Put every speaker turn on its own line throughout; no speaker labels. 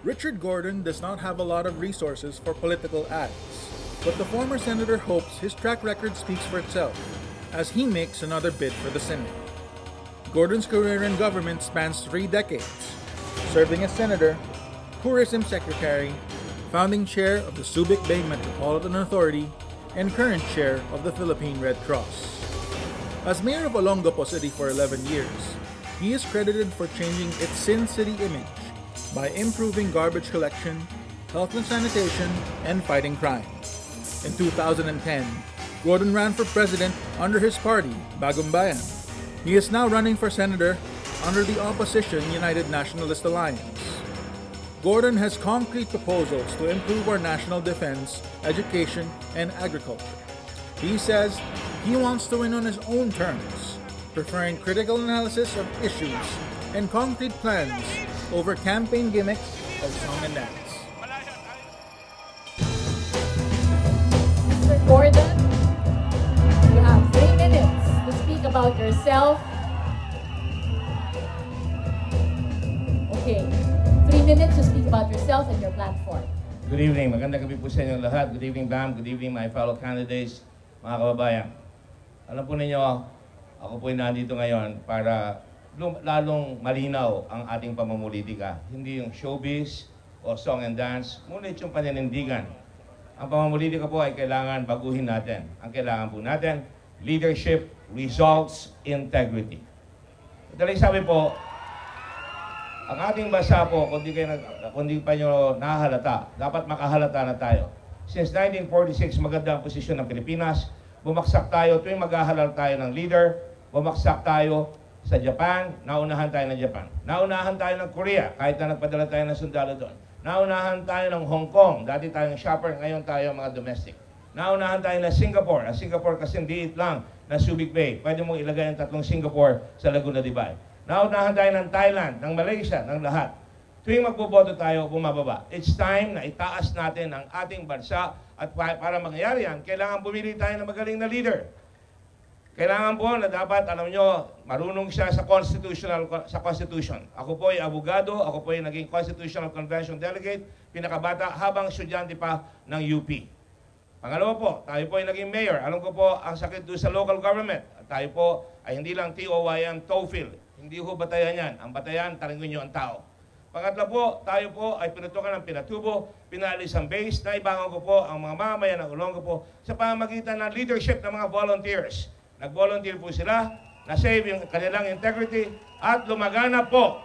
Richard Gordon does not have a lot of resources for political ads, but the former senator hopes his track record speaks for itself as he makes another bid for the Senate. Gordon's career in government spans 3 decades, serving as senator, tourism secretary, founding chair of the Subic Bay Metropolitan Authority, and current chair of the Philippine Red Cross. As mayor of Olongapo City for 11 years, he is credited for changing its Sin City image by improving garbage collection, health and sanitation, and fighting crime. In 2010, Gordon ran for president under his party, Bagong Bayan. He is now running for senator under the opposition United Nationalist Alliance. Gordon has concrete proposals to improve our national defense, education, and agriculture. He says he wants to win on his own terms, preferring critical analysis of issues and concrete plans over campaign gimmicks of song and dance.
Mr. Gordon, you have 3 minutes to speak about yourself. Okay, 3 minutes to speak about yourself and your platform.
Good evening. Magandang gabi po sa inyong lahat. Good evening, Bam. Good evening, my fellow candidates, mga kababayan. Alam po ninyo, ako po nandito ngayon para lalong malinaw ang ating pamumulitika. Hindi yung showbiz o song and dance, ngunit yung paninindigan. Ang pamumulitika po ay kailangan baguhin natin. Ang kailangan po natin, leadership, results, integrity. Madaling sabi po, ang ating bansa po, kung di pa nyo nahahalata, dapat makahalata na tayo. Since 1946, maganda ang posisyon ng Pilipinas. Bumagsak tayo tuwing maghahalal tayo ng leader. Bumagsak tayo sa Japan, naunahan tayo ng Japan. Naunahan tayo ng Korea, kahit na nagpadala tayo ng sundalo doon. Naunahan tayo ng Hong Kong, dati tayong shopper, ngayon tayo mga domestic. Naunahan tayo ng Singapore. Ang Singapore kasing liit lang na Subic Bay. Pwede mong ilagay ang 3 Singapore sa Laguna de Bay. Naunahan tayo ng Thailand, ng Malaysia, ng lahat. Tuwing magboboto tayo, bumababa. It's time na itaas natin ang ating bansa at para mangyari yan, kailangan bumili tayo ng magaling na leader. Kailangan po na dapat, alam nyo, marunong siya sa Constitution. Ako po ay abogado, ako po ay naging Constitutional Convention Delegate, pinakabata habang estudyante pa ng UP. Pangalawa po, tayo po ay naging mayor. Alam ko po ang sakit doon sa local government. At tayo po ay hindi lang TOYM, TOEFL. Hindi ho batayan yan. Ang batayan, taringon nyo ang tao. Pangatlo po, tayo po ay pinutukan ng pinatubo, pinalis ang base, naibangan ko po ang mga mamamayan ng Olongapo sa pamamagitan ng leadership ng mga volunteers. Nag-volunteer po sila, na-save yung kanilang integrity, at lumagana po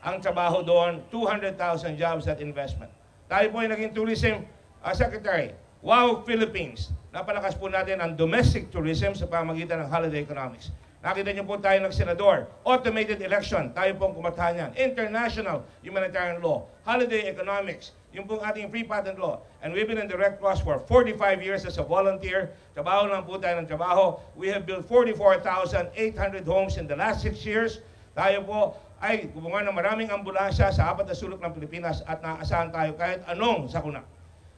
ang trabaho doon, 200,000 jobs at investment. Tayo po ay naging tourism secretary. Wow Philippines! Napalakas po natin ang domestic tourism sa pamamagitan ng holiday economics. Nakita niyo po tayo ng senador, automated election, tayo pong kumatahan yan. International humanitarian law, holiday economics, yung pong ating free patent law. And we've been in the Red Cross for 45 years as a volunteer. Trabaho lang po tayo ng trabaho. We have built 44,800 homes in the last 6 years. Tayo po ay gumawa ng maraming ambulansya sa 4 na sulok ng Pilipinas at naaasahan tayo kahit anong sakuna.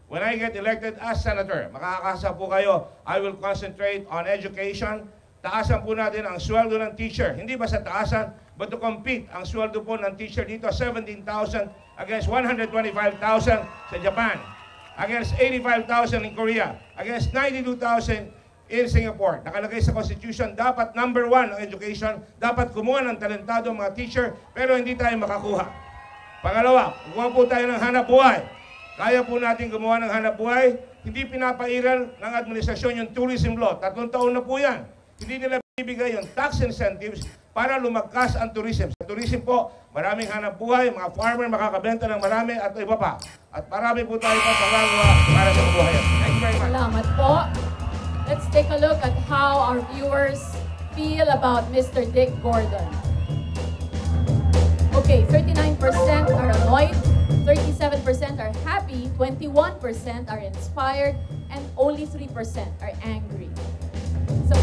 When I get elected as senator, makakasa po kayo, I will concentrate on education. Taasan po natin ang sweldo ng teacher. Hindi ba sa taasan, but to compete ang sweldo po ng teacher dito, 17,000 against 125,000 sa Japan, against 85,000 in Korea, against 92,000 in Singapore. Nakalagay sa Constitution, dapat number 1 ang education, dapat kumuha ng talentado mga teacher, pero hindi tayo makakuha. Pangalawa, gumawa po tayo ng hanap buhay. Kaya po natin gumawa ng hanap buhay, hindi pinapairal ng administrasyon yung tourism law. 3 taon na po yan. Hindi nila bibigay yung tax incentives para lumagkas ang tourism. Sa tourism po, maraming hanap buhay, mga farmer makakabenta ng marami at iba pa. At marami po tayo pa pangagawa para sa kabuhayan. Thank you very much.
Salamat po. Let's take a look at how our viewers feel about Mr. Dick Gordon. Okay, 39% are annoyed, 37% are happy, 21% are inspired, and only 3% are angry. So